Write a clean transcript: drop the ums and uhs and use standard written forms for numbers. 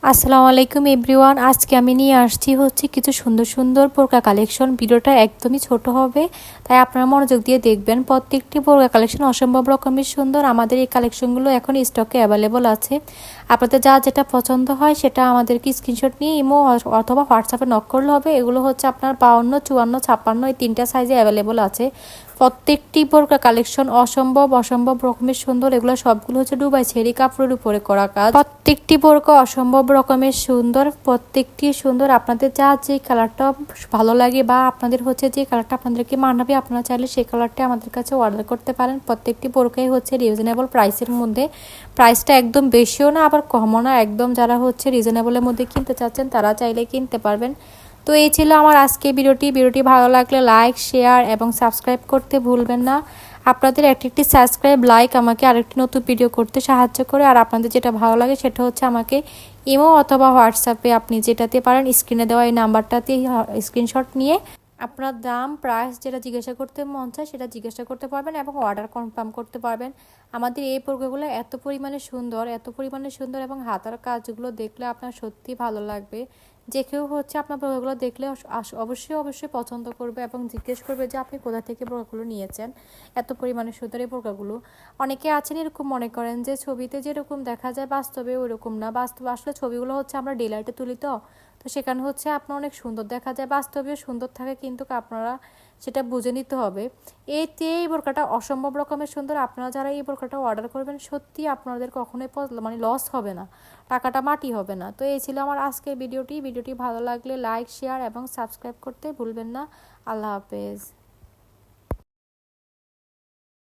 আসসালামু আলাইকুম এভরিওয়ান। আজকে আমি নিয়ে আসছি হচ্ছে কিছু সুন্দর সুন্দর বোরকা কালেকশন। ভিডিওটা একদমই ছোট হবে, তাই আপনারা মনোযোগ দিয়ে দেখবেন। প্রত্যেকটি বোরকা কালেকশন অসম্ভব রকমের সুন্দর। আমাদের এই কালেকশনগুলো এখন স্টকে অ্যাভেলেবল আছে। আপনাদের যা যেটা পছন্দ হয় সেটা আমাদেরকে স্ক্রিনশট নিয়ে ইমো অথবা হোয়াটসঅ্যাপে নক করলে হবে। এগুলো হচ্ছে আপনার 52, 54, 56 এই তিনটা সাইজে অ্যাভেলেবল আছে। প্রত্যেকটি বোরকা কালেকশন অসম্ভব রকমের সুন্দর। এগুলো সবগুলো হচ্ছে দুবাই ছেড়ি কাপড়ের উপরে করা কাজ। প্রত্যেকটি বোরকা অসম্ভব রকমের সুন্দর, প্রত্যেকটি সুন্দর। আপনাদের যা যে কালারটা ভালো লাগে বা আপনাদের হচ্ছে যে কালারটা আপনাদেরকে মানাবে, আপনারা চাইলে সেই কালারটা আমাদের কাছে অর্ডার করতে পারেন। প্রত্যেকটি বোরকাই হচ্ছে রিজনেবল প্রাইসের মধ্যে। প্রাইসটা একদম বেশিও না আবার কমও না, একদম যারা হচ্ছে রিজনেবলের মধ্যে কিনতে চাচ্ছেন তারা চাইলে কিনতে পারবেন। তো এই ছিল আমার আজকে ভিডিওটি ভালো লাগলে লাইক, শেয়ার এবং সাবস্ক্রাইব করতে ভুলবেন না। আপনাদের একটি সাবস্ক্রাইব, লাইক আমাকে আরেকটি নতুন ভিডিও করতে সাহায্য করে। আর আপনাদের যেটা ভালো লাগে সেটা হচ্ছে আমাকে ইমো অথবা হোয়াটসঅ্যাপে আপনি যেটাতে পারেন স্ক্রিনে দেওয়া এই নাম্বারটাতে স্ক্রিনশট নিয়ে আপনার দাম, প্রাইস যেটা জিজ্ঞাসা করতে মন চায় সেটা জিজ্ঞাসা করতে পারবেন এবং অর্ডার কনফার্ম করতে পারবেন। আমাদের এই বোরকাগুলো এত পরিমাণে সুন্দর এবং হাতার কাজগুলো দেখলে আপনার সত্যি ভালো লাগবে। যে কেউ হচ্ছে আপনার বোরকাগুলো দেখলে অবশ্যই পছন্দ করবে এবং জিজ্ঞেস করবে যে আপনি কোথা থেকে বোরকাগুলো নিয়েছেন। এত পরিমাণে সুন্দর এই বোরকাগুলো। অনেকে আছেন এরকম মনে করেন যে ছবিতে যেরকম দেখা যায় বাস্তবে ওরকম না। বাস্তবে আসলে ছবিগুলো হচ্ছে আমরা ডেলাইটে তুলি, তো সেখানে হচ্ছে আপনার অনেক সুন্দর দেখা যায়, বাস্তবেও সুন্দর থাকে, কিন্তু আপনারা সেটা বুঝে নিতে হবে। এই বোরকাটা অসম্ভব রকমের সুন্দর। আপনারা যারা এই বোরকাটা অর্ডার করবেন সত্যি আপনাদের কখনোই লস হবে না, টাকাটা মাটি হবে না। তো এই ছিল আমার আজকের ভিডিওটি ভালো লাগলে লাইক, শেয়ার এবং সাবস্ক্রাইব করতে ভুলবেন না। আল্লাহ হাফেজ।